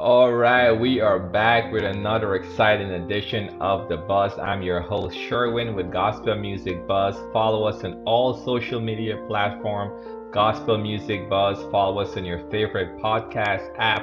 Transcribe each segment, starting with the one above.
All right, we are back with another exciting edition of The Buzz. I'm your host, Sherwin, with Gospel Music Buzz. Follow us on all social media platform, Gospel Music Buzz. Follow us on your favorite podcast app,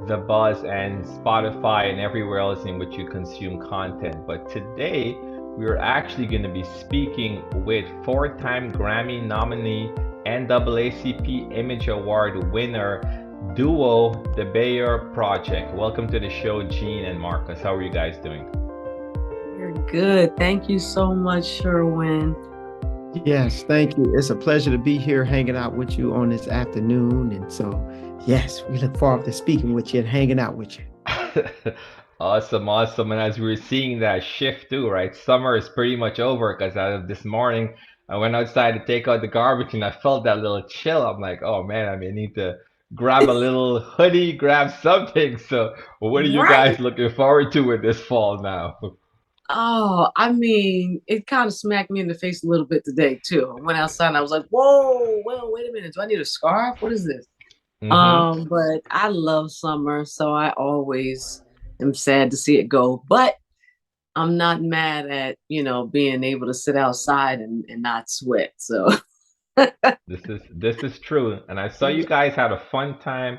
The Buzz, and Spotify, and everywhere else in which you consume content. But today, we are actually going to be speaking with four-time Grammy nominee, NAACP Image Award winner, duo, the Baylor Project. Welcome to the show, Gene and Marcus. How are you guys doing? You're good. Thank you so much, Sherwin. Yes, thank you. It's a pleasure to be here hanging out with you on this afternoon. And so, yes, we look forward to speaking with you and hanging out with you. Awesome, awesome. And as we were seeing that shift too, right? Summer is pretty much over because this morning I went outside to take out the garbage and I felt that little chill. I'm like, oh man, I may need to grab a little hoodie, grab something. So, what are you Right. guys looking forward to with this fall now? Oh, I mean, it kind of smacked me in the face a little bit today too. I went outside and I was like, whoa, well, wait a minute. Do I need a scarf? What is this? Mm-hmm. But I love summer, so I always am sad to see it go. But I'm not mad at, being able to sit outside and not sweat. So This is true. And I saw you guys had a fun time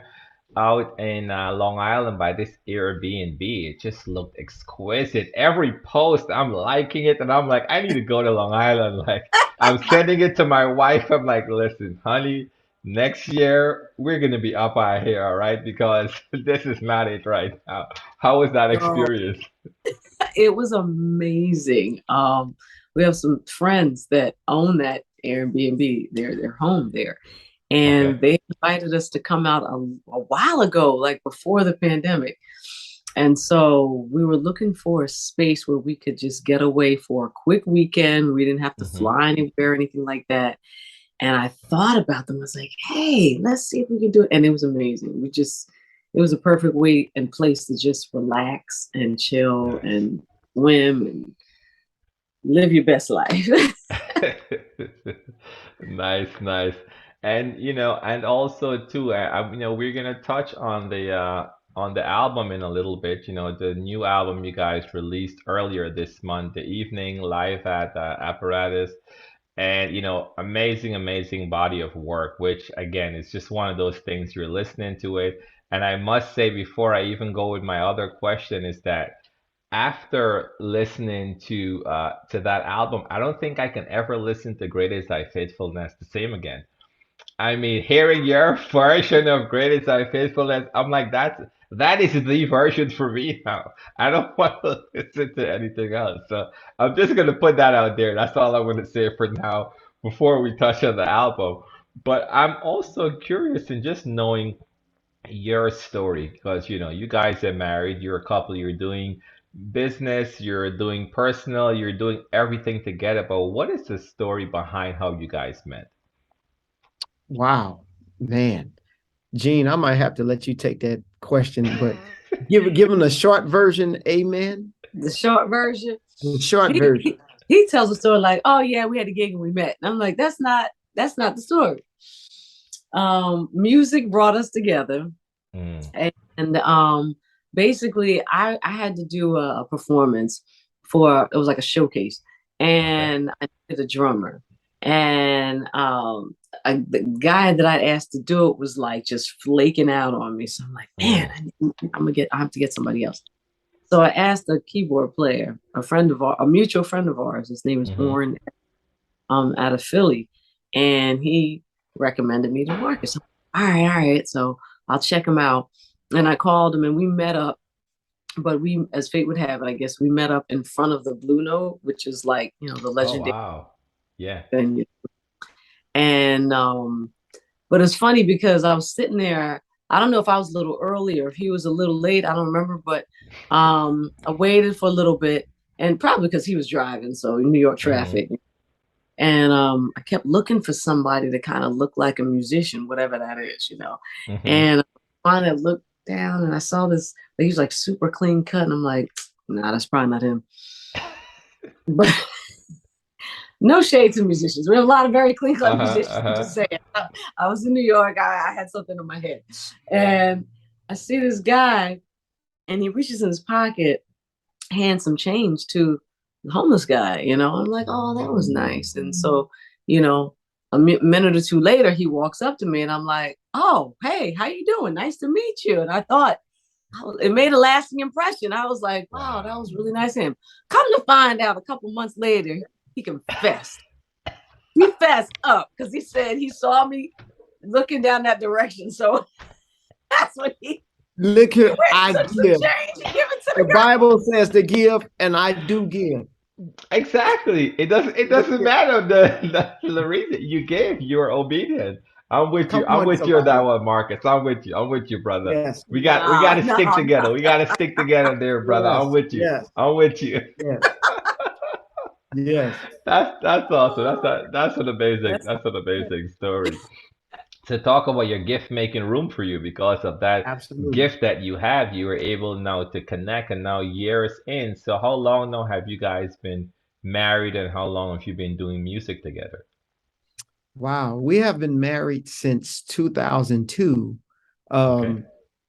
out in Long Island by this Airbnb. It just looked exquisite. Every post, I'm liking it, and I'm like, I need to go to Long Island. Like, I'm sending it to my wife. I'm like, listen, honey, next year we're gonna be up out here, all right? Because this is not it right now. How was that oh, experience? it was amazing. We have some friends that own that Airbnb, their home there, Okay. and they invited us to come out a while ago, like before the pandemic. And so we were looking for a space where we could just get away for a quick weekend. We didn't have to Hmm. fly anywhere or anything like that. And I thought about them. I was like, hey, let's see if we can do it. And it was amazing. It was a perfect way and place to just relax and chill Nice. and swim and live your best life. Nice, nice. And and also too, we're gonna touch on the album in a little bit. The new album you guys released earlier this month, the evening live at Apparatus, and amazing, amazing body of work. Which again is just one of those things you're listening to it. And I must say, before I even go with my other question, is that after listening to that album, I don't think I can ever listen to Great Thy Faithfulness the same again. I mean, hearing your version of Great Thy Faithfulness, I'm like, that is the version for me now. I don't want to listen to anything else. So I'm just gonna put that out there. That's all I'm gonna say for now before we touch on the album. But I'm also curious in just knowing your story because you guys are married, you're a couple, you're doing business, you're doing personal, you're doing everything together. But what is the story behind how you guys met? Wow, man. Gene, I might have to let you take that question, but give him a short version. Amen. The short version, The short he, version. he he tells a story like, oh yeah, we had a gig and we met. And I'm like, that's not the story. Music brought us together. Mm, And basically I had to do a performance for, it was like a showcase, okay. and I needed a drummer. And the guy that I asked to do it was like just flaking out on me. So I'm like, man, Mm, I have to get somebody else. So I asked a keyboard player, a mutual friend of ours. His name is mm-hmm. Warren, out of Philly, and he recommended me to Marcus. All right, all right. So I'll check him out. And I called him and we met up. But we, as fate would have it, I guess we met up in front of the Blue Note, which is like, the Oh legendary wow. Yeah. venue. And but it's funny because I was sitting there. I don't know if I was a little early or if he was a little late. I don't remember, but I waited for a little bit, and probably because he was driving, so New York Mm-hmm. traffic. And I kept looking for somebody to kind of look like a musician, whatever that is. Mm-hmm. And I finally looked down and I saw this. He was like super clean cut, and I'm like, nah, that's probably not him. But no shade to musicians. We have a lot of very clean cut Uh-huh. musicians. I'm Uh-huh. just saying. I was in New York. I had something in my head, and I see this guy. and he reaches in his pocket, hands some change to the homeless guy. I'm like, oh, that was nice. And so, a minute or two later, he walks up to me, and I'm like, oh, hey, how you doing? Nice to meet you. And I thought, it made a lasting impression. I was like, wow, that was really nice of him. Come to find out, a couple months later, he confessed. He fessed up because he said he saw me looking down that direction. So that's what he Look here, went I took some give. change and give it to The the guy. Bible says to give, and I do give. Exactly. It Look doesn't here. matter the reason you gave. You are obedient. I'm with you. Come I'm on, with you on that somebody. one, Marcus. I'm with you. I'm with you, brother. Yes, We got No, to no, stick no. together. We got to stick together there, brother. I'm yes, with you. yes, I'm with you. yes, yes. That's awesome. That's That's an amazing story. To talk about your gift making room for you because of that Absolutely. gift that you have, you were able now to connect, and now years in. So how long now have you guys been married, and how long have you been doing music together? Wow. We have been married since 2002. Okay. Um,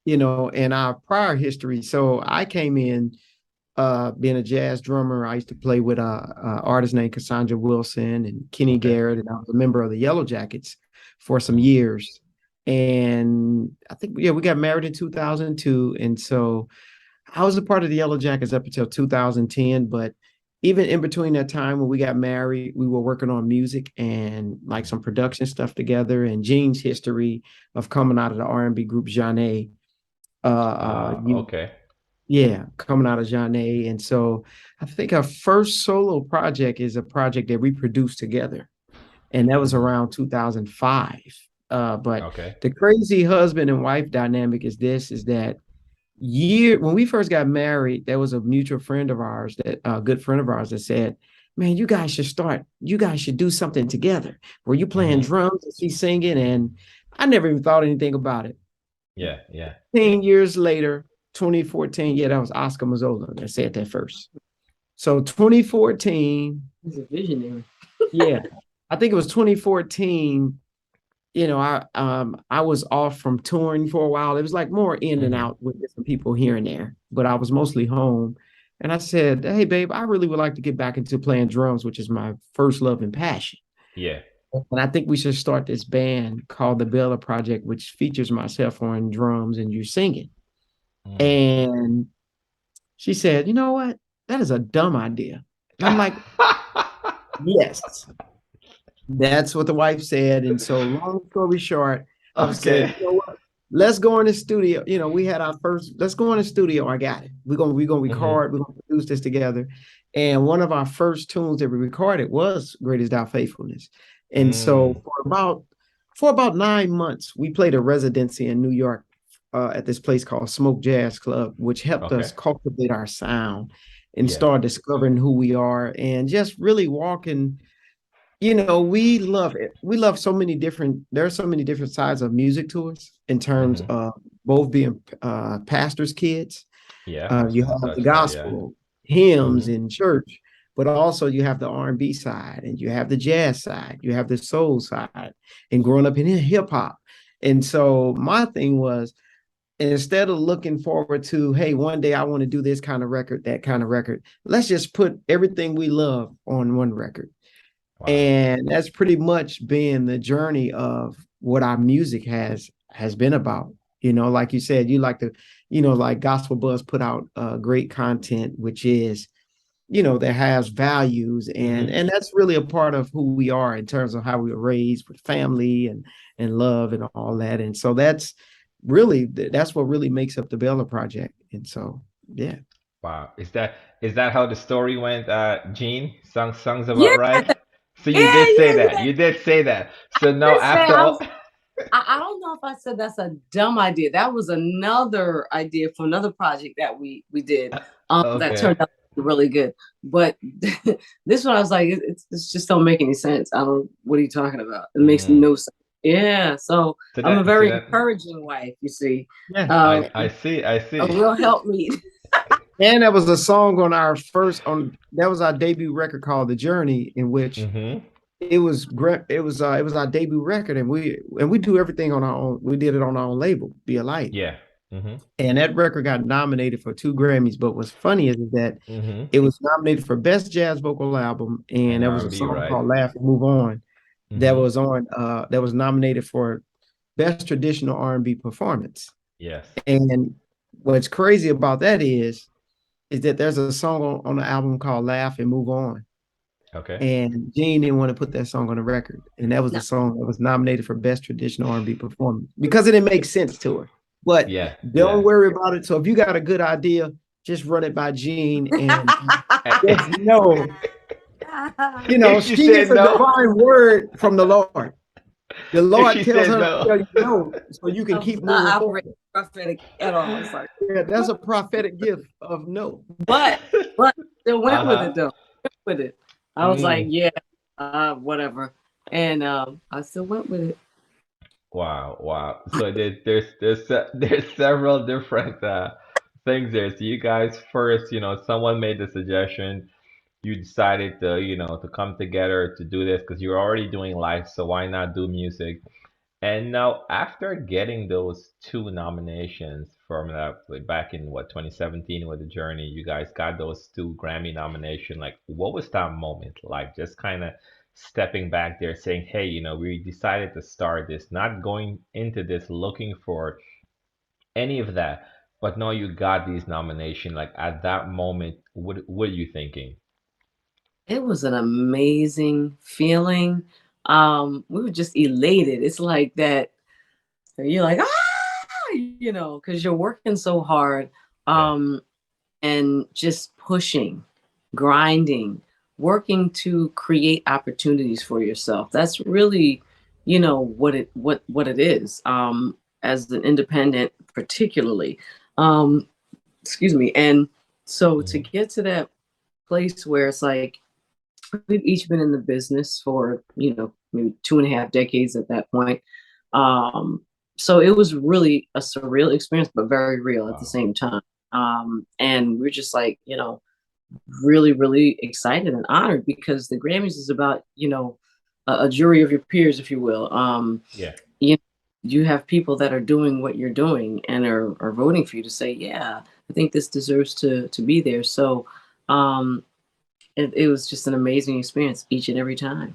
in our prior history. So I came in being a jazz drummer. I used to play with a artist named Cassandra Wilson and Kenny Okay. Garrett, and I was a member of the Yellow Jackets for some Mm. years. And I think, yeah, we got married in 2002. And so I was a part of the Yellow Jackets up until 2010. But even in between that time when we got married, we were working on music and like some production stuff together. And Gene's history of coming out of the R&B group Jeanne, you Okay. yeah, coming out of Jeanne. And so I think our first solo project is a project that we produced together, and that was Hmm. around 2005. But Okay. the crazy husband and wife dynamic is that when we first got married, there was a mutual friend of ours, that a good friend of ours, that said, man, you guys should do something together. Were you playing Hmm. drums and she's singing? And I never even thought anything about it. Yeah. Yeah. 10 years later, 2014, yeah, that was Oscar Mazzola that said that first. So 2014, he's a visionary. yeah, I think it was 2014. I was off from touring for a while. It was like more in and Hmm. out with different people here and there, but I was mostly home. And I said, hey, babe, I really would like to get back into playing drums, which is my first love and passion. Yeah. And I think we should start this band called the Baylor Project, which features myself on drums and you singing. Mm. And she said, you know what? That is a dumb idea. And I'm like, yes, that's what the wife said. And so, long story short, I said, Okay. you know what? Let's go in the studio. We had our first, let's go in the studio. I got it. We're gonna Hmm. record, we're gonna produce this together. And one of our first tunes that we recorded was Great Is Thou Faithfulness. And so Mm. for about 9 months, we played a residency in New York at this place called Smoke Jazz Club, which helped us Okay. cultivate our sound and Yeah. start discovering who we are and just really walking. We love it. We love so many different, there are so many different sides of music to us in terms Hmm. of both being pastors' kids. Yeah. I was You gonna have the touch that. Yeah. gospel hymns Hmm. in church, but also you have the R&B side, and you have the jazz side, you have the soul side, and growing up in hip hop. And so my thing was, instead of looking forward to, hey, one day I want to do this kind of record, that kind of record, let's just put everything we love on one record. Wow. And that's pretty much been the journey of what our music has been about. Like you said, you like to, like Gospel Buzz put out great content, which is, that has values, and Hmm. and that's really a part of who we are in terms of how we were raised with family and love and all that. And so that's what really makes up the Baylor Project. And so, yeah. Wow. Is that how the story went, Gene? Sounds Yeah, about right? So yeah, you did say yeah. that. You did say that. So now This after all, I don't know if I said that's a dumb idea. That was another idea for another project that we did that okay. turned out really good. But this one I was like, it's just don't make any sense. I don't what are you talking about? It makes Mm. no sense. Yeah. So So I'm a that so very that encouraging wife, you see. Yeah. Um I see, I a see. real helpmeet. And that was a song on our first on that was our debut record called The Journey, in which Hmm. it was our debut record, and we do everything on our own. We did it on our own label, Be a Light. Yeah. Mm-hmm. And that record got nominated for 2 Grammys. But what's funny is that Mm-hmm. it was nominated for Best Jazz Vocal Album, and And there was a R&B, song right? called "Laugh and Move On" that Mm-hmm. was on that was nominated for Best Traditional R&B Performance. Yes. And what's crazy about that is that there's a song on the album called "Laugh and Move On," Okay. and Gene didn't want to put that song on the record, and that was the No. song that was nominated for Best Traditional R&B Performance because it didn't make sense to her. But Yeah. don't Yeah. worry about it. So if you got a good idea, just run it by Gene and just And know, if she she gets said a no, divine word from the Lord. The if Lord she tells said her to no. tell you no, so you can I was keep not moving forward. operating prophetic at all. It's like, Yeah, that's a prophetic gift of no. but still went with Uh-huh. it though. Went with it. I was like, Mm. yeah, whatever. And I still went with it. Wow, wow. So there's several different things there. So you guys first, someone made the suggestion. You decided to, to come together to do this because you're already doing live, so why not do music? And now, after getting those two nominations from that, like back in what 2017 with the Journey, you guys got those two Grammy nomination. Like, what was that moment like? Just kind of stepping back there, saying, "Hey, we decided to start this, not going into this looking for any of that, but now you got these nominations. Like at that moment, what are you thinking?" It was an amazing feeling. We were just elated. It's like that. You're like, because you're working so hard. Yeah. Um, and just pushing, grinding, working to create opportunities for yourself. That's really, what it is. As an independent, particularly. Um, excuse me. And so to Hmm. get to that place where it's like we've each been in the business for, maybe 2.5 decades at that point. Um, so it was really a surreal experience, but very real at the Wow. same time. And we're just like, really, really excited and honored because the Grammys is about, a jury of your peers, if you will. Yeah. You, you have people that are doing what you're doing and are voting for you to say, yeah, I think this deserves to be there. So it was just an amazing experience each and every time.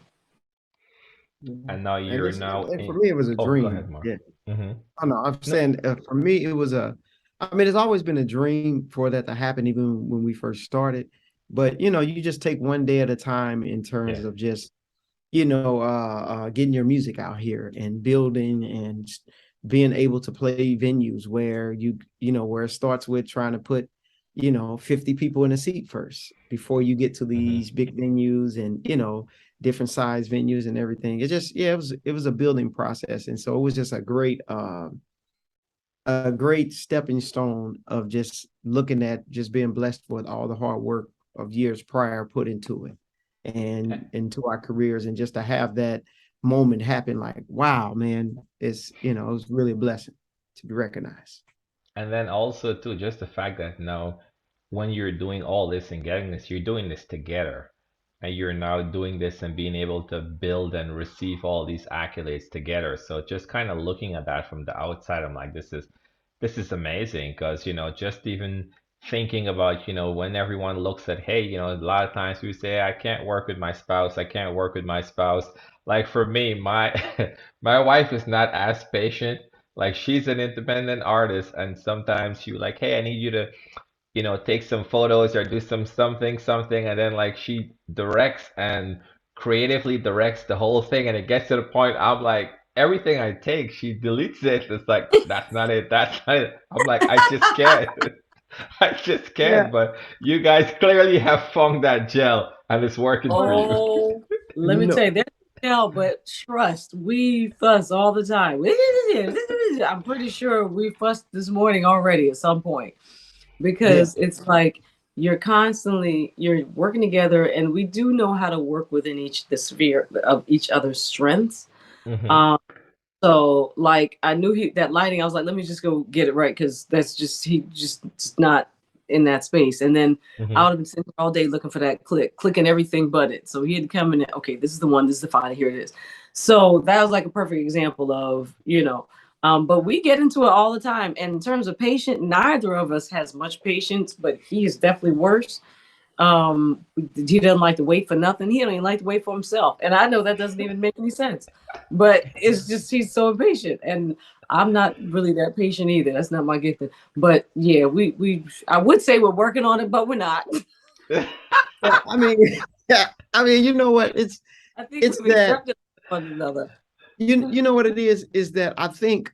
And now And you're it's now and for in. me it was a Oh, go ahead, dream. Mark. Yeah. Hmm. I know. I'm No. saying for me, it was I mean, it's always been a dream for that to happen, even when we first started. But you just take one day at a time in Yeah. terms of just, getting your music out here and building and being able to play venues where where it starts with trying to put, 50 people in a seat first before you get to Hmm. these big venues and, different size venues and everything. It just, yeah, it was a building process. And so it was just a great stepping stone of just looking at just being blessed with all the hard work of years prior put into it and into our careers, and just to have that moment happen, like, wow, man, it was really a blessing to be recognized. And then also too, just the fact that now when you're doing all this and getting this, you're doing this together. And you're now doing this and being able to build and receive all these accolades together. So just kind of looking at that from the outside, I'm like, this is amazing because, just even thinking about, when everyone looks at, hey, a lot of times we say, I can't work with my spouse, I can't work with my spouse. Like for me, my my wife is not as patient. Like she's an independent artist, and sometimes she like, hey, I need you to, take some photos or do something, and then like she directs and creatively directs the whole thing, and it gets to the point I'm like, everything I take, she deletes it. It's like, that's not it, that's not it. I'm like, I just can't. I just Yeah. can't. But you guys clearly have found that gel, and it's working for you. Oh, let me tell No. you, there's no, but trust, we fuss all the time. I'm pretty sure we fussed this morning already at some point Yeah. because it's like you're working together, and we do know how to work within the sphere of each other's strengths. Hmm. Um, So like I knew that lighting, I was like, let me just go get it right because that's just he just not in that space. And then I Hmm. would have been sitting all day looking for that clicking everything but it. So he had to come in, okay, this is the one, this is the file, here it is. So that was like a perfect example of, But we get into it all the time. And in terms of patient, neither of us has much patience, but he is definitely worse. He doesn't like to wait for nothing. He don't even like to wait for himself. And I know that doesn't even make any sense, but it's just, he's so impatient. And I'm not really that patient either. That's not my gift. But yeah, I would say we're working on it, but we're not. Yeah, I mean, yeah, I mean, you know what? I think It's we've that accepted one another. you know what it is that I think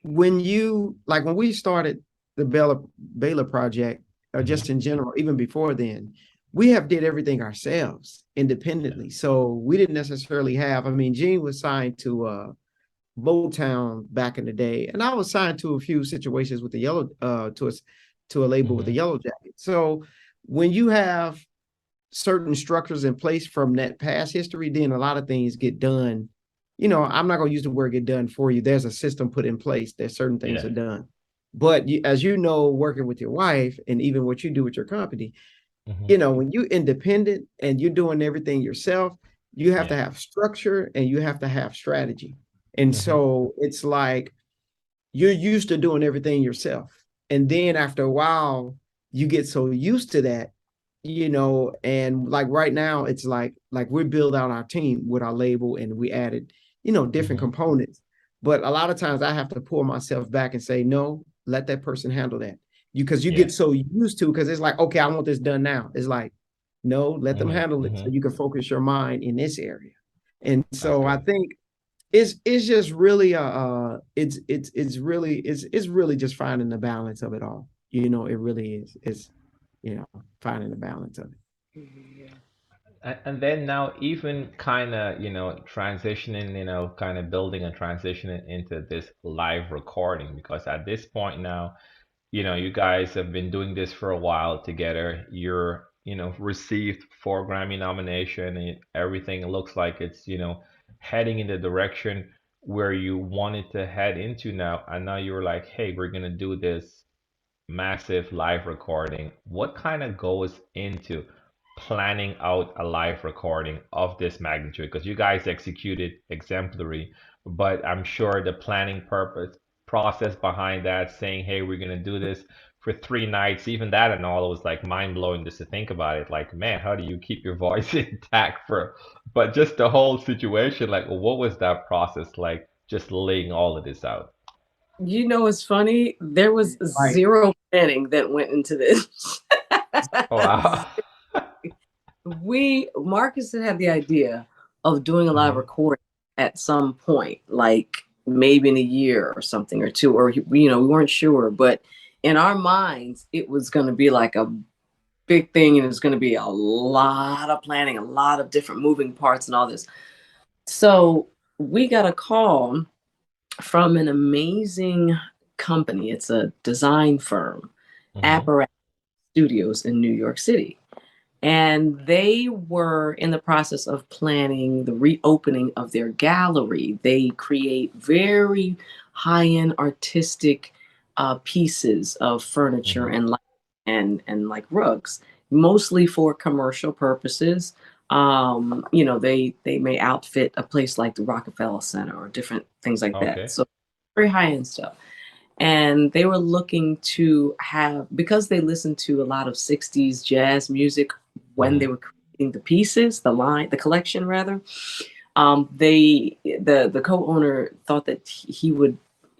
when you like when we started the Baylor Project, or just in general, even before then, we have did everything ourselves independently. So we didn't necessarily have. I mean, Gene was signed to Motown back in the day, and I was signed to a few situations with the yellow to a label with the Yellow Jacket. So when you have certain structures in place from that past history, then a lot of things get done. You know, I'm not going to use the word get done for you. There's a system put in place that certain things Yeah. are done. But as you know, working with your wife and even what you do with your company, you know, when you're independent and you're doing everything yourself, you have to have structure and you have to have strategy. And so it's like you're used to doing everything yourself. And then after a while, you get so used to that, you know, and like right now, it's like we build out our team with our label and we added, you know, different components. But a lot of times I have to pull myself back and say, no, let that person handle that. Because you get so used to, because it's like, okay, I want this done now. It's like, no, let them handle it so you can focus your mind in this area. And That's so I good. think it's just really it's really just finding the balance of it all. You know, it really is. It's, you know, finding the balance of it. And then now even kind of, transitioning, kind of building and transitioning into this live recording, because at this point now, you guys have been doing this for a while together. You're, received 4 Grammy nomination and everything looks like it's, heading in the direction where you wanted to head into now. And now you're like, hey, we're gonna do this massive live recording. What kind of goes into planning out a live recording of this magnitude? Because you guys executed exemplary, but I'm sure the planning purpose process behind that, saying, hey, we're gonna do this for 3 nights, even that and all, it was like mind blowing just to think about it. Like, man, how do you keep your voice intact for? But just the whole situation, like, what was that process like? Just laying all of this out. You know, it's funny. There was Right. zero planning that went into this. Oh, wow. Marcus had the idea of doing a live Hmm. recording at some point, like maybe in a year or something or two, or we weren't sure, but in our minds, it was going to be like a big thing, and it was going to be a lot of planning, a lot of different moving parts, and all this. So we got a call from an amazing company. It's a design firm, Hmm. Apparatus Studios in New York City. And they were in the process of planning the reopening of their gallery. They create very high-end artistic pieces of furniture Hmm. and like rugs, mostly for commercial purposes. They may outfit a place like the Rockefeller Center or different things like that. Okay. So very high-end stuff. And they were looking to have, because they listened to a lot of 60s jazz music when they Hmm. were creating the pieces, the collection rather. The co-owner thought that he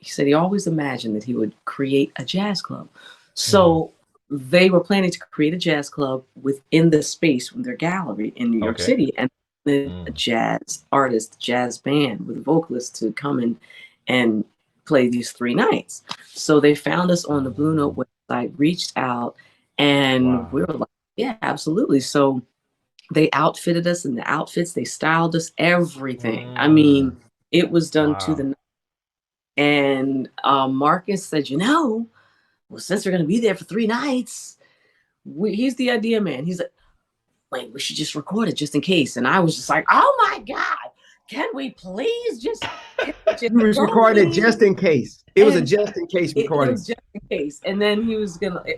said he always imagined that he would create a jazz club. Hmm. So they were planning to create a jazz club within the space from their gallery in New York Okay. City, and a Mm. jazz artist, jazz band with vocalists to come in and play these 3 nights. So they found us on the Blue Note Mm. website, reached out, and we Wow. were like, yeah, absolutely. So they outfitted us in the outfits, they styled us, everything. I Mm. mean, it was done to Wow. the. And Marcus said, well, since we're going to be there for 3 nights, he's the idea man. He's like, wait, we should just record it just in case. And I was just like, oh my God, can we please just You was go recording it in? just in case. It was a And just in case it recording. was just in case. And then I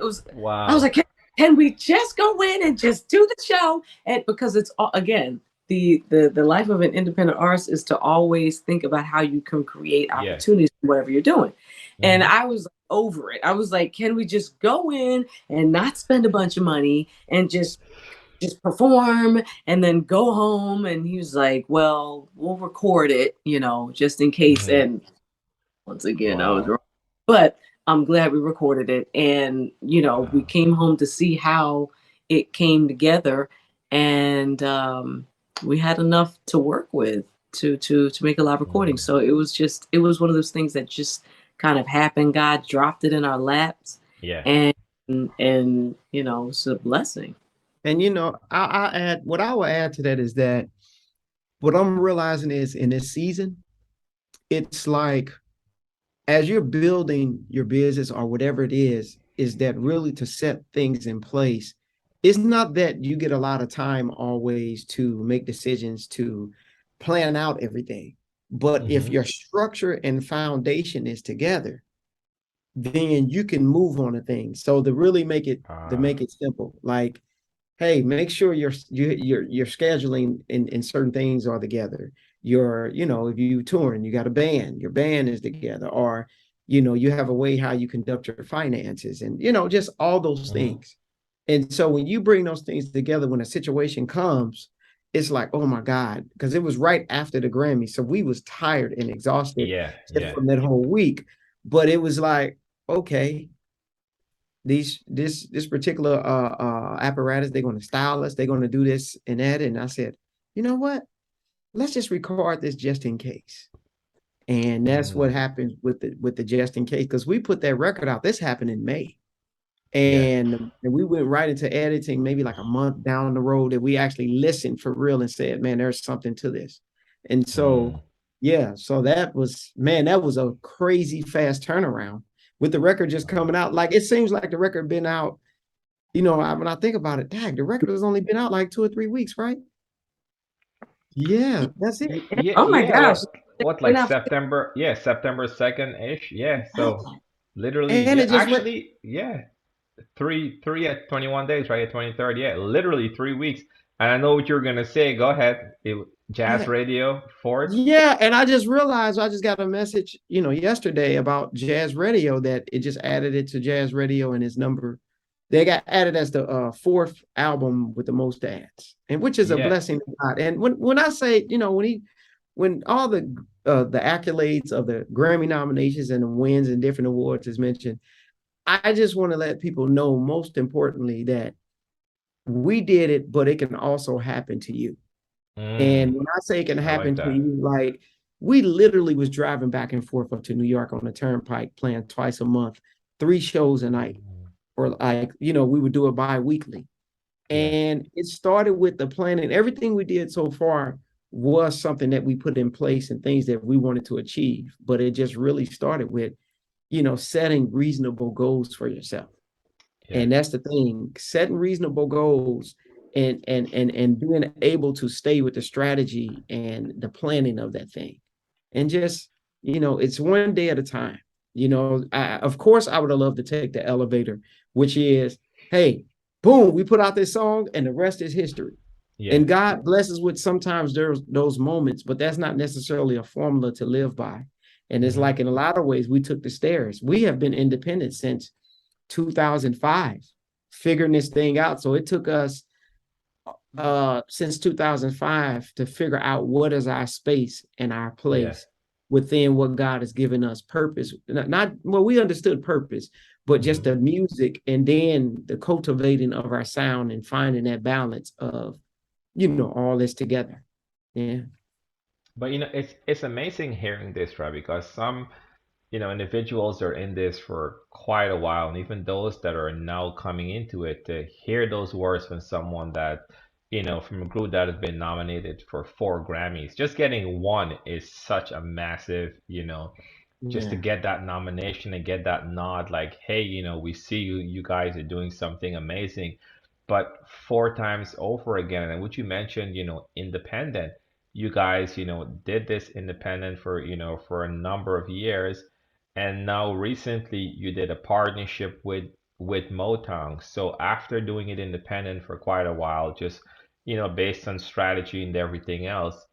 was Wow. like, can we just go in and just do the show? And because it's again, the life of an independent artist is to always think about how you can create Yeah. opportunities in whatever you're doing. And Hmm. I was over it. I was like, can we just go in and not spend a bunch of money and just perform and then go home? And he was like, well, we'll record it, just in case. Hmm. And once again, I was Wow. wrong. But I'm glad we recorded it. And, we Wow. came home to see how it came together. And we had enough to work with to make a live recording. Mm. So it was one of those things that just kind of happened. God dropped it in our laps. Yeah. And it's a blessing. And I add what I will add to that is that what I'm realizing is in this season, it's like as you're building your business or whatever it is that really to set things in place. It's not that you get a lot of time always to make decisions to plan out everything. But if Hmm. your structure and foundation is together, then you can move on to things. So to Ah. make it simple, like, hey, make sure your scheduling in certain things are together. If you touring, you got a band, your band is together, or you have a way how you conduct your finances, and just all those Hmm. things. And so when you bring those things together, when a situation comes, it's like, oh my God, because it was right after the Grammy. So we was tired and exhausted Yeah. just Yeah. from that whole week. But it was like, okay, this particular apparatus, they're going to style us, they're going to do this and that. And I said, you know what, let's just record this just in case. And that's what Mm. happens with the just in case, because we put that record out. This happened in May, Yeah. and we went right into editing maybe like a month down the road, that we actually listened for real and said, man, there's something to this. And so Mm. yeah, so that was, man, that was a crazy fast turnaround with the record just coming Wow. out. Like, it seems like the record been out, when I think about it, dang, the record has only been out like 2 or 3 weeks, right? Yeah, that's it. Yeah. Oh my Yeah. gosh. What Been like out September? Yeah, September 2nd ish. Yeah. So literally, And yeah. it just went. Actually, yeah. Three at 21 days, right? At 23rd. Yeah. Literally 3 weeks. And I know what you're gonna say. Go ahead. Jazz Yeah, radio fourth. yeah, and I just realized I just got a message, yesterday about Jazz Radio, that it just added it to Jazz Radio and its number. They got added as the fourth album with the most ads, and which is a Yeah. blessing of God. And when I say, when all the accolades of the Grammy nominations and the wins and different awards is mentioned, I just want to let people know, most importantly, that we did it, but it can also happen to you. And Mm. when I say it can I like happen to that. you, like, we literally was driving back and forth up to New York on the turnpike, playing twice a month, 3 shows a night, Mm. or like, we would do it bi-weekly. Yeah. And it started with the planning. Everything we did so far was something that we put in place and things that we wanted to achieve. But it just really started with, setting reasonable goals for yourself. Yeah. And that's the thing, setting reasonable goals, and being able to stay with the strategy and the planning of that thing. And just, it's one day at a time. Of course I would have loved to take the elevator, which is, hey, boom, we put out this song and the rest is history. Yeah. And God blesses with sometimes there's those moments, but that's not necessarily a formula to live by. And it's Hmm. like, in a lot of ways, we took the stairs. We have been independent since 2005, figuring this thing out. So it took us since 2005 to figure out what is our space and our Yeah. place within what God has given us purpose. Not well, we understood purpose, but just Hmm. the music, and then the cultivating of our sound and finding that balance of, all this together. Yeah. But it's amazing hearing this, right? Because some individuals are in this for quite a while, and even those that are now coming into it, to hear those words from someone that, from a group that has been nominated for 4 Grammys, just getting one is such a massive, just to Yeah. get that nomination and get that nod, like, hey, we see you guys are doing something amazing. But 4 times over again, and what you mentioned, independent, you guys, did this independent for, for a number of years. And now recently you did a partnership with Motown. So after doing it independent for quite a while, just based on strategy and everything else,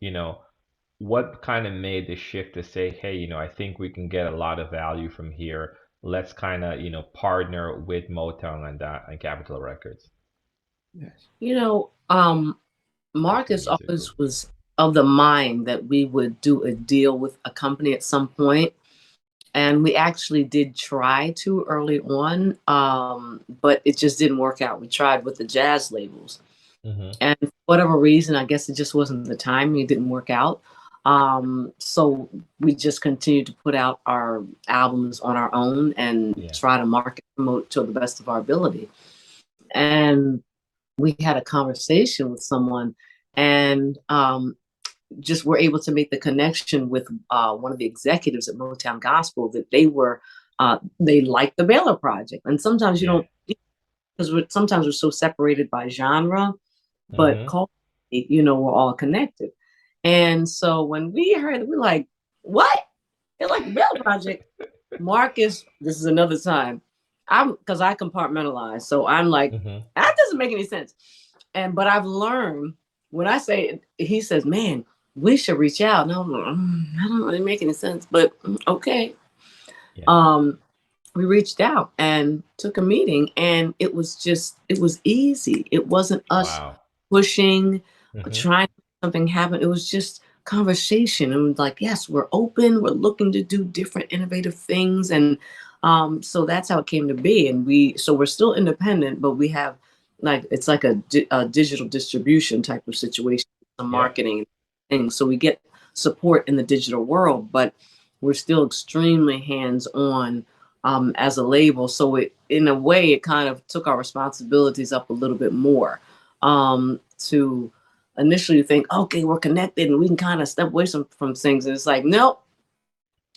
what kind of made the shift to say, hey, I think we can get a lot of value from here. Let's kind of, partner with Motown and that and Capitol Records. Yes. You know, Especially Marcus music group. always was of the mind that we would do a deal with a company at some point. And we actually did try to early on, but it just didn't work out. We tried with the jazz labels. Mm-hmm. And for whatever reason, I guess it just wasn't the time. It didn't work out. So we just continued to put out our albums on our own and Yeah. try to market promote to the best of our ability. And we had a conversation with someone, and just were able to make the connection with one of the executives at Motown Gospel that they liked the Baylor Project. And sometimes you Yeah. don't, because sometimes we're so separated by genre, but Mm-hmm. culturally, we're all connected. And so when we heard it, we're like, what? They're like the Baylor Project. Marcus, this is another time. Because I compartmentalize. So I'm like, Mm-hmm. that doesn't make any sense. But I've learned when I say it, he says, man, we should reach out. And I'm like, I don't really make any sense, but okay. Yeah. Um, we reached out and took a meeting, and it was easy. It wasn't us Wow. pushing or Mm-hmm. trying to make something happen. It was just conversation. And like, yes, we're open, we're looking to do different innovative things. And so that's how it came to be. And we're still independent, but we have it's like a digital distribution type of situation, some Yep. marketing things. So we get support in the digital world, but we're still extremely hands-on as a label. So in a way, it kind of took our responsibilities up a little bit more to initially think, okay, we're connected and we can kind of step away from things. And it's like, nope,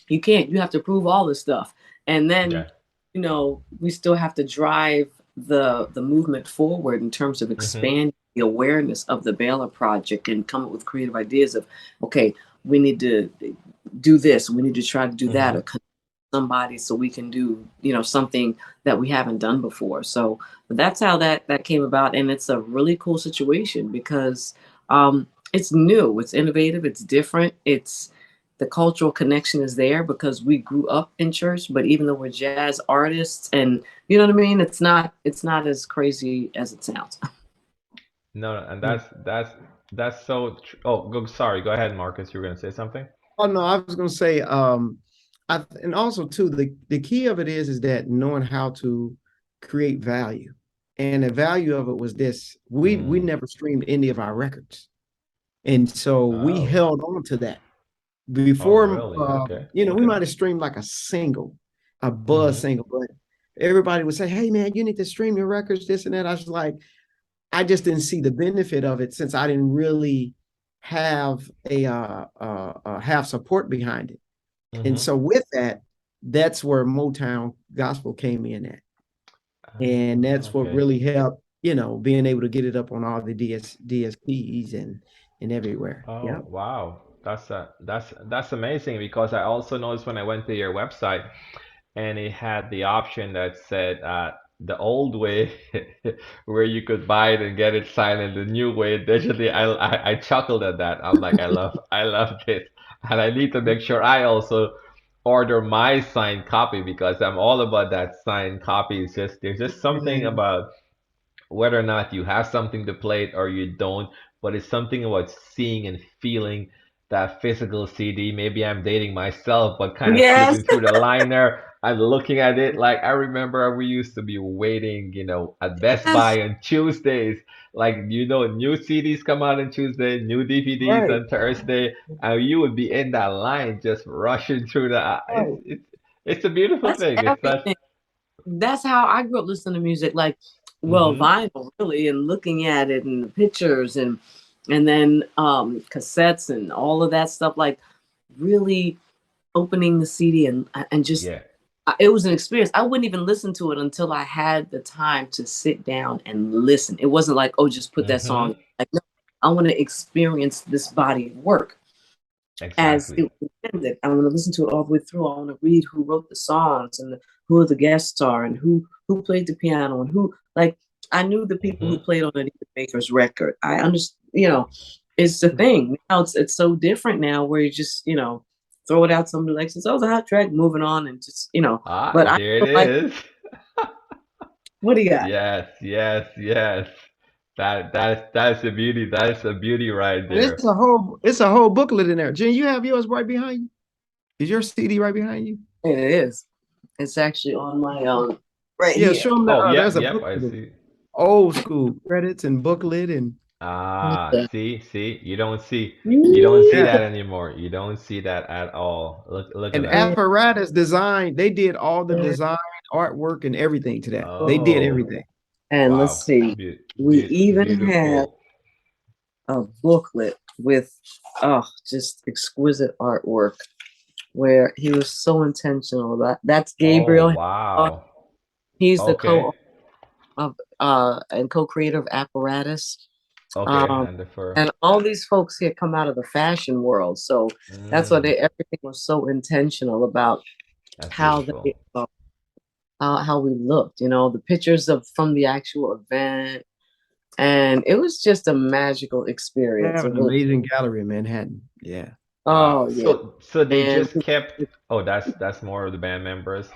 you can't. You have to prove all this stuff. And then, Yeah. we still have to drive the movement forward in terms of Mm-hmm. expanding the awareness of the Baylor Project and come up with creative ideas of, okay, we need to do this, we need to try to do that, Mm-hmm. or somebody so we can do something that we haven't done before. So that's how that came about, and it's a really cool situation because it's new, it's innovative, it's different, it's the cultural connection is there because we grew up in church, but even though we're jazz artists, and you know what I mean, it's not as crazy as it sounds. No, no, and Yeah. that's so. Oh, sorry. Go ahead, Marcus. You were gonna say something. Oh no, I was gonna say, and also too, the key of it is that knowing how to create value. And the value of it was this: we Mm. never streamed any of our records. And so we Oh. held on to that. Oh, Before, really? Okay. we Okay. might have streamed like a single, a buzz Mm-hmm. single, but everybody would say, hey man, you need to stream your records, this and that. I was like, I just didn't see the benefit of it since I didn't really have have support behind it. And Mm-hmm. so with that, that's where Motown gospel came in at. And that's what Okay. really helped, being able to get it up on all the DSPs and everywhere. Oh, Yep. wow. That's amazing because I also noticed when I went to your website and it had the option that said the old way where you could buy it and get it signed and the new way digitally. I chuckled at that. I'm like, I love this. And I need to make sure I also order my signed copy because I'm all about that signed copy. It's just there's just something Yeah. about whether or not you have something to play it or you don't, but it's something about seeing and feeling that physical CD. Maybe I'm dating myself, but kind of Yes. flipping through the liner and looking at it. Like I remember we used to be waiting, at Best Yes. Buy on Tuesdays. Like, new CDs come out on Tuesday, new DVDs Right. on Thursday, and you would be in that line just rushing through the. Right. It's a beautiful That's thing. It's such. everything. That's how I grew up listening to music, like, well, Mm-hmm. vinyl really, and looking at it and the pictures and then cassettes and all of that stuff, like really opening the CD and just Yeah. it was an experience. I wouldn't even listen to it until I had the time to sit down and listen. It wasn't like, oh, just put that Mm-hmm. song. Like, no, I want to experience this body of work as Exactly. it was intended. I want to listen to it all the way through. I want to read who wrote the songs and who the guests are and who played the piano and who, like, I knew the people who Hmm. played on Anita Baker's record. I understand, it's the thing. Now it's so different now where you just, throw it out some like, oh, the hot track, moving on and just, Ah, but I there it feel like, is. what do you got? Yes, yes, yes. That's a beauty. That's a beauty right And there. it's a whole booklet in there. Jen, you have yours right behind you. Is your CD right behind you? It is. It's actually on my right Yeah, here. show them that. Oh, yep, There's a yep, I booklet, see. old school credits and booklet and Ah, Yeah. see, you don't see Yeah. yeah. that anymore. You don't see that at all. Look at And that. Apparatus design, they did all the design, artwork, and everything to that. They did Oh, everything. And let's wow. see. We even have Beautiful. a booklet with just exquisite artwork where he was so intentional about that's Oh, Gabriel. wow. He's the Okay. of and co-creator of Apparatus. Okay, Um and the fur. and all these folks here come out of the fashion world. So that's why Mm, they everything was so intentional about that's how beautiful. they how we looked, the pictures of from the actual event. And it was just a magical They experience. have It an really, amazing gallery in Manhattan. Yeah. oh yeah. So they And just kept. Oh, that's more of the band members.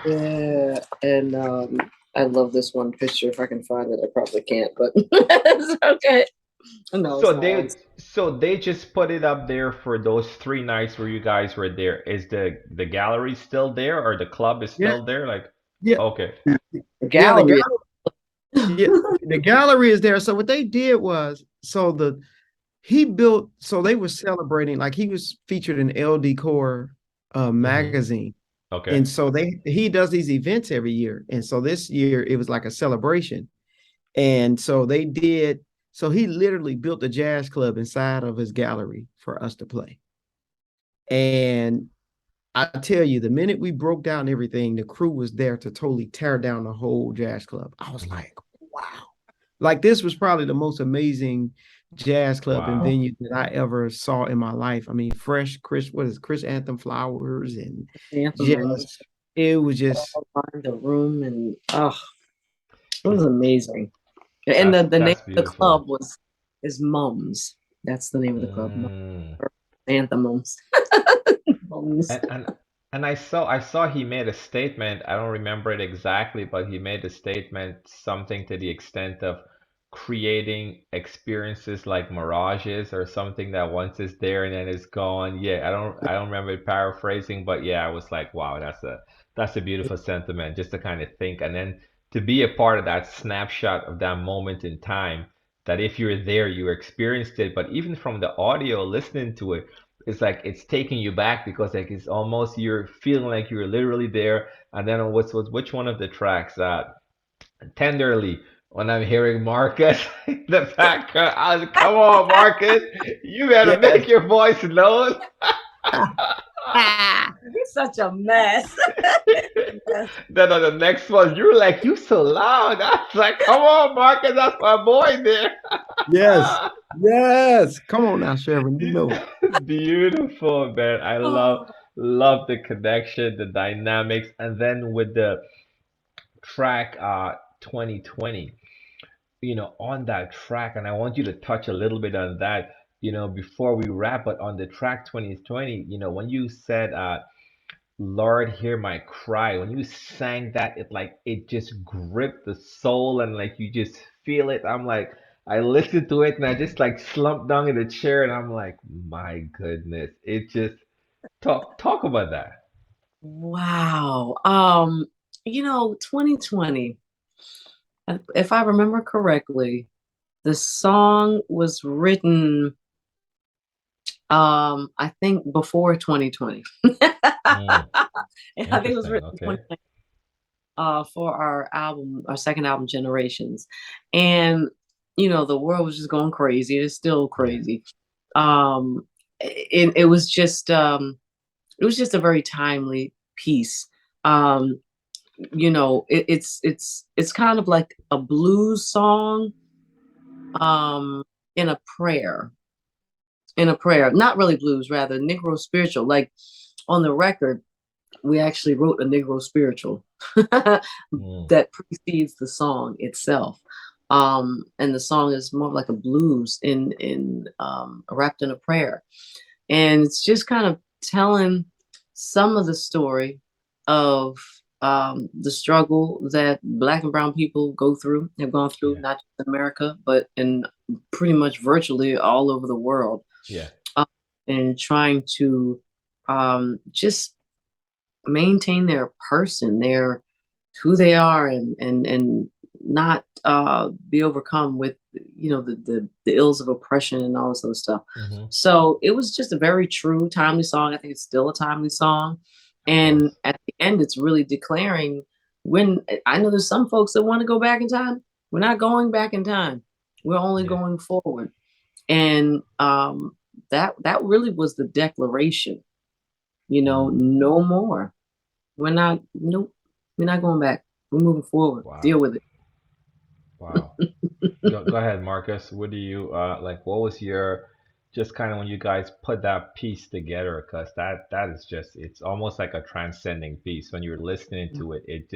yeah, and I love this one picture. If I can find it, I probably can't, but it's okay. No, it's So not. they just put it up there for those 3 nights where you guys were there. Is the gallery still there or the club is Yeah. still there? Like, Yeah. okay. The Yeah. The gallery. gallery. Yeah. The gallery is there. So what they did was, he built, so they were celebrating, like he was featured in LD Core Hmm. magazine. Okay. And so he does these events every year. And so this year it was like a celebration. And so he literally built a jazz club inside of his gallery for us to play. And I tell you, the minute we broke down everything, the crew was there to totally tear down the whole jazz club. I was Mhm. like, wow. Like this was probably the most amazing jazz club and Wow. venue that I ever saw in my life. I mean, fresh Chris Anthem Flowers and Anthems just it was just all around the room, and it was amazing. And the name That's of the club beautiful. was is Mums. That's the name of the club. Mm. Anthems. Mums. And and and I saw he made a statement. I don't remember it exactly, but he made a statement something to the extent of creating experiences like mirages or something that once it's there and then it's gone. Yeah, I don't remember it paraphrasing, but yeah, I was like, wow, that's a beautiful sentiment just to kind of think and then to be a part of that snapshot of that moment in time that if you're there, you experienced it, but even from the audio listening to it it's like it's taking you back because like it's almost you're feeling like you're literally there. And then which one of the tracks tenderly when I'm hearing Marcus in the background, I was come on Marcus, you better yes. make your voice known. He's such a mess. Yes. Then on the next one, you're like you so loud. I was like, come on Marcus, that's my boy there. Yes. Yes. Come on now, Sharon. You know it. Beautiful, man. I love Oh, love the connection, the dynamics, and then with the track 2020 on that track and I want you to touch a little bit on that before we wrap but on the track 2020 when you said Lord hear my cry when you sang that it just gripped the soul and like you just feel it. I'm like I listened to it and I just like slumped down in the chair and I'm like my goodness it just talk about that. wow. 2020, if I remember correctly, the song was written I think before 2020. Mm, I think it was interesting. written Okay. 2020 for our album, our second album, Generations. And the world was just going crazy. It's still Yeah. crazy. It was just a very timely piece. Um, it's kind of like a blues song um in a prayer. In a prayer. Not really blues, rather Negro spiritual. Like on the record, we actually wrote a Negro spiritual Mm. that precedes the song itself. And the song is more like a blues in wrapped in a prayer. And it's just kind of telling some of the story of the struggle that Black and brown people have gone through, Yeah. not just in America, but in pretty much virtually all over the world, Yeah. uh, and trying to just maintain their person, their who they are, and not be overcome with the ills of oppression and all this other stuff. Hmm. So it was just a very true, timely song. I think it's still a timely song, Of course. and at the end, it's really declaring when I know there's some folks that want to go back in time. We're not going back in time. We're only Yeah. going forward, and that really was the declaration. Mm. No more. We're not, nope, we're not going back. We're moving forward. Deal Wow. with it. Wow. Go ahead, Marcus. What do you like? What was your just kind of when you guys put that piece together? Because that is just it's almost like a transcending piece. When you're listening to it, it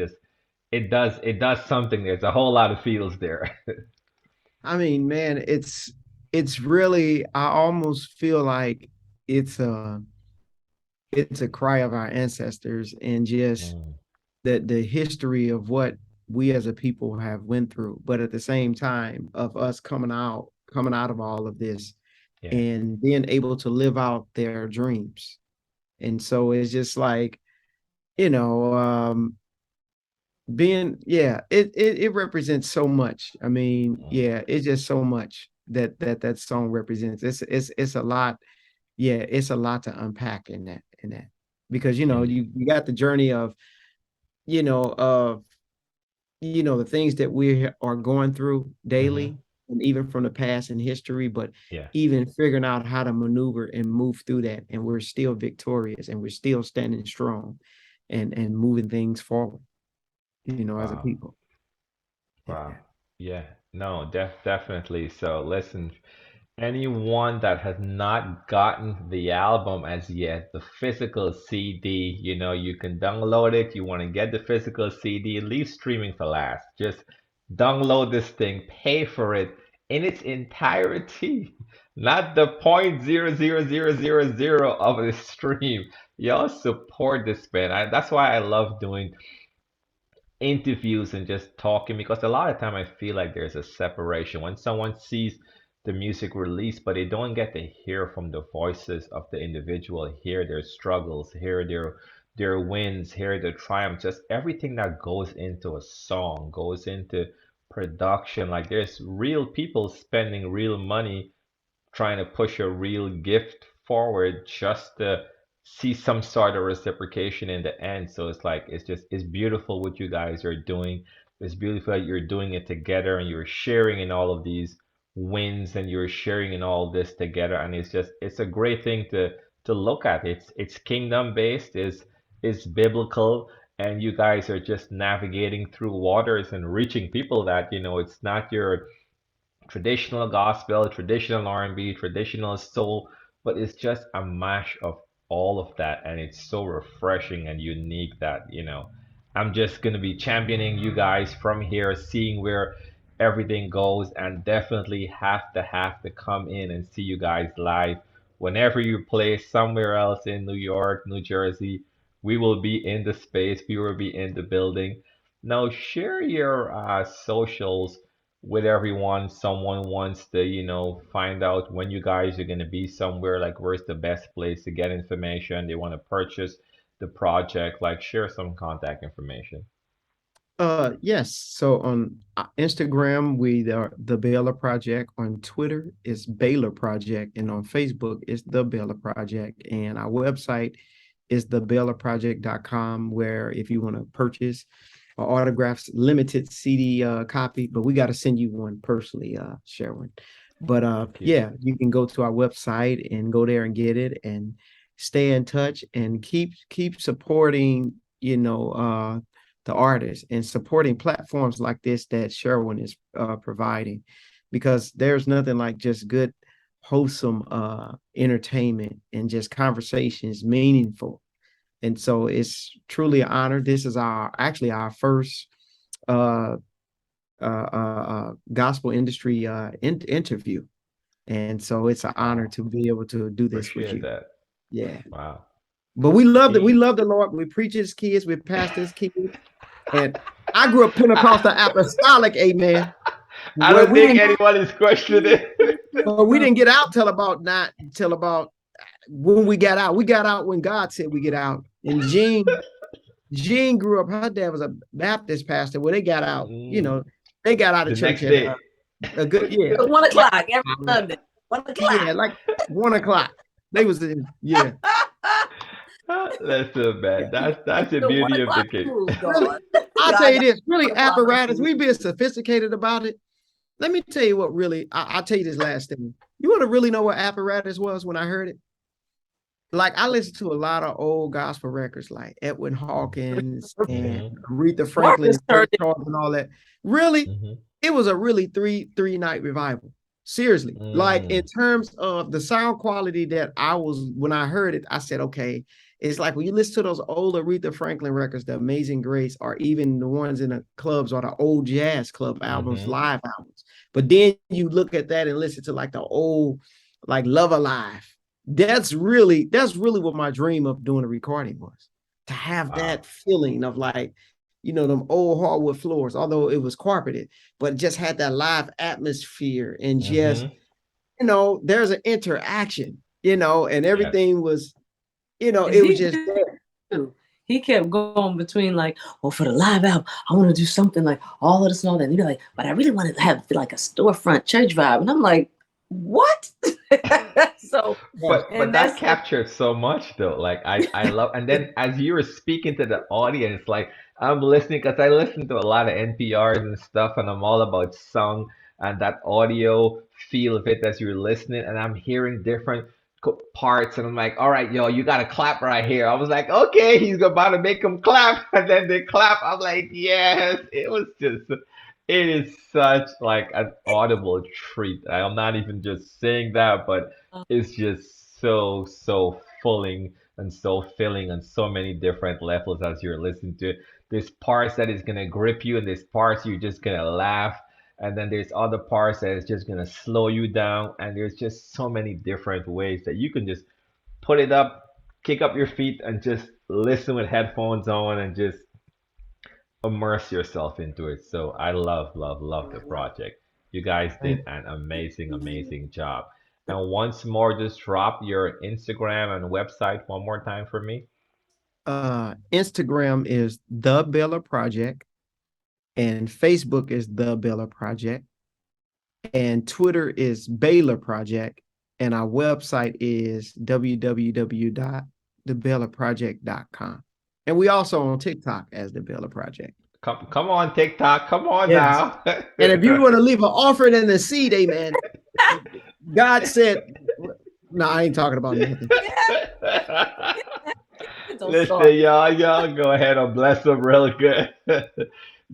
does something. There's a whole lot of feels there. I mean, man, it's really, I almost feel like it's a it's a cry of our ancestors, and just Mm. the history of what we as a people have went through, but at the same time of us coming out of all of this Yeah. and being able to live out their dreams. And so it's just like, you know, being, yeah, it represents so much. I mean, Mm. yeah, it's just so much that song represents. It's a lot. Yeah, it's a lot to unpack in that, because And you got the journey of, you know of the things that we are going through hmm daily, and even from the past in history, but yeah. even figuring out how to maneuver and move through that, and we're still victorious, and we're still standing strong, and moving things forward, as a Wow. people. Wow. Yeah. Yeah. No, definitely. So listen, anyone that has not gotten the album as yet, the physical CD, you can download it. You want to get the physical CD, leave streaming for last. Just download this thing, pay for it in its entirety, not the 0.00000 of the stream. Y'all support this band. That's why I love doing interviews and just talking, because a lot of time I feel like there's a separation when someone sees the music released, but they don't get to hear from the voices of the individual, hear their struggles, hear their wins, hear their triumphs, just everything that goes into a song, goes into production. Like there's real people spending real money trying to push a real gift forward just to see some sort of reciprocation in the end. So it's like it's beautiful what you guys are doing. It's beautiful that you're doing it together and you're sharing in all of these wins and you're sharing in all this together. And it's a great thing to look at. It's kingdom based, is biblical, and you guys are just navigating through waters and reaching people that, it's not your traditional gospel, traditional R&B, traditional soul, but it's just a mash of all of that, and it's so refreshing and unique that, I'm just going to be championing you guys from here, seeing where everything goes, and definitely have to come in and see you guys live whenever you play somewhere else in New York, New Jersey. We will be in the space, we will be in the building. Now share your socials with everyone. Someone wants to, find out when you guys are going to be somewhere, like where's the best place to get information. They want to purchase the project, like share some contact information. Yes. So on Instagram, we are the Baylor Project. On Twitter, it's Baylor Project, and on Facebook, it's the Baylor Project. And our website is thebaylorproject.com, where if you want to purchase autographs, limited CD copy, but we got to send you one personally, Sherwin. But Thank you. yeah, you can go to our website and go there and get it, and stay in touch, and keep supporting, the artists, and supporting platforms like this that Sherwin is providing, because there's nothing like just good, wholesome entertainment, and just conversations, meaningful, And so it's truly an honor. This is our first uh, gospel industry interview. And so it's an honor Wow. to be able to do this with Appreciate you. that. Yeah. Wow. But we love it. We See, love the Lord. We preach his kids. We pastor his kids. And I grew up Pentecostal apostolic, amen. I Where don't we think didn't anyone is questioning it. but we didn't get out till about not till about when we got out. We got out when God said we get out. And Jean grew up, her dad was a Baptist pastor. Well, they got out, Mm, they got out of the church next at day. a good, yeah, So 1 o'clock every like, Sunday. 1 o'clock. yeah, like 1 o'clock. They was in, yeah. That's so bad. That's the The one beauty of the o'clock kid. rules, Really, God. I'll tell God you got this, really 1 o'clock apparatus, rules. we being sophisticated about it. Let me tell you what really, I'll tell you this last thing. You want to really know what apparatus was when I heard it? Like I listened to a lot of old gospel records like Edwin Hawkins and Hmm. Aretha Franklin Marcus and Ray turned it Charles and all that. Really, Hmm. it was a really three night revival. Seriously, like in Mm. terms of the sound quality that I was when I heard it, I said, okay, it's like when you listen to those old Aretha Franklin records, the Amazing Grace, or even the ones in the clubs or the old jazz club albums, Hmm. live albums. But then you look at that and listen to like the old, like Love Alive. That's really what my dream of doing a recording was. To have Wow. that feeling of like, them old hardwood floors, although it was carpeted, but it just had that live atmosphere and just, Hmm. there's an interaction, and Yes. everything was, and it was he just did there. too. He kept going between like, oh, for the live album, I want to do something like all of this and all that. And he'd be like, but I really want to have like a storefront church vibe. And I'm like, what? So, Yeah. But and that that's so captured so much though. Like I love, and then as you were speaking to the audience, like I'm listening because I listen to a lot of NPRs and stuff, and I'm all about song and that audio feel of it as you're listening, and I'm hearing different parts, and I'm like, all right, yo, you got to clap right here. I was like, okay, he's about to make them clap, and then they clap. I'm like, yes, it was just. It is such like an audible treat. I'm not even just saying that, but it's just so filling and so filling on so many different levels as you're listening to it. There's parts that is gonna grip you, and there's parts you're just gonna laugh, and then there's other parts that is just gonna slow you down, and there's just so many different ways that you can just put it up, kick up your feet, and just listen with headphones on and just immerse yourself into it. So I love the project. You guys did an amazing job. And once more, just drop your Instagram and website one more time for me. Instagram is the Baylor Project, and Facebook is the Baylor Project, and Twitter is Baylor Project, and our website is www.thebaylorproject.com. And we also on TikTok as the Baylor Project. Come on, TikTok. Come on Yes. now. And if you want to leave an offering and a seed, amen. God said, no, I ain't talking about nothing. yeah, don't Listen, start. y'all go ahead and bless them real good. Yes.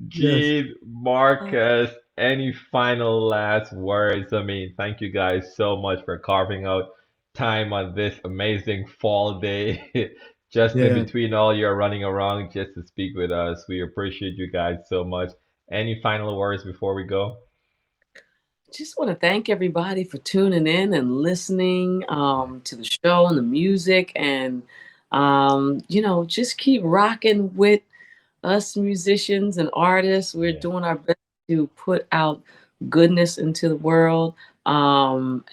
Gene, Marcus, any final last words? I mean, thank you guys so much for carving out time on this amazing fall day. Just in Yeah. between all your running around just to speak with us. We appreciate you guys so much. Any final words before we go? Just want to thank everybody for tuning in and listening to the show and the music, and just keep rocking with us musicians and artists. We're Yeah, doing our best to put out goodness into the world, and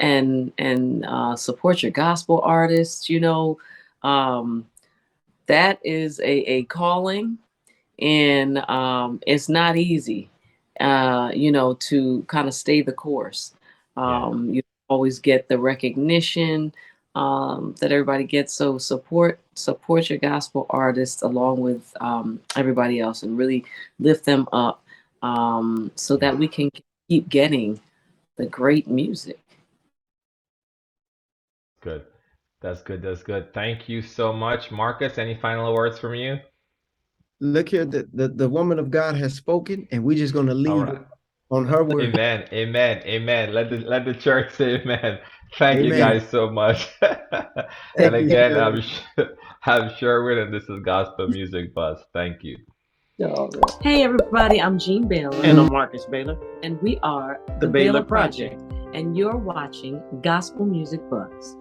support your gospel artists. Um, that is a calling, and it's not easy, to kind of stay the course. yeah. You always get the recognition that everybody gets. So support your gospel artists along with everybody else, and really lift them up, so that we can keep getting the great music. Good. That's good. That's good. Thank you so much. Marcus, any final words from you? Look here, the woman of God has spoken, and we're just going to All leave right. it on her word. Amen. Amen. Amen. Let the church say amen. Thank you Amen. guys so much. And Thank you. again, I'm Sherwin, and this is Gospel Music Buzz. Thank you. All right. Hey, everybody, I'm Jean Baylor. And I'm Marcus Baylor. And we are The Baylor Project. And you're watching Gospel Music Buzz.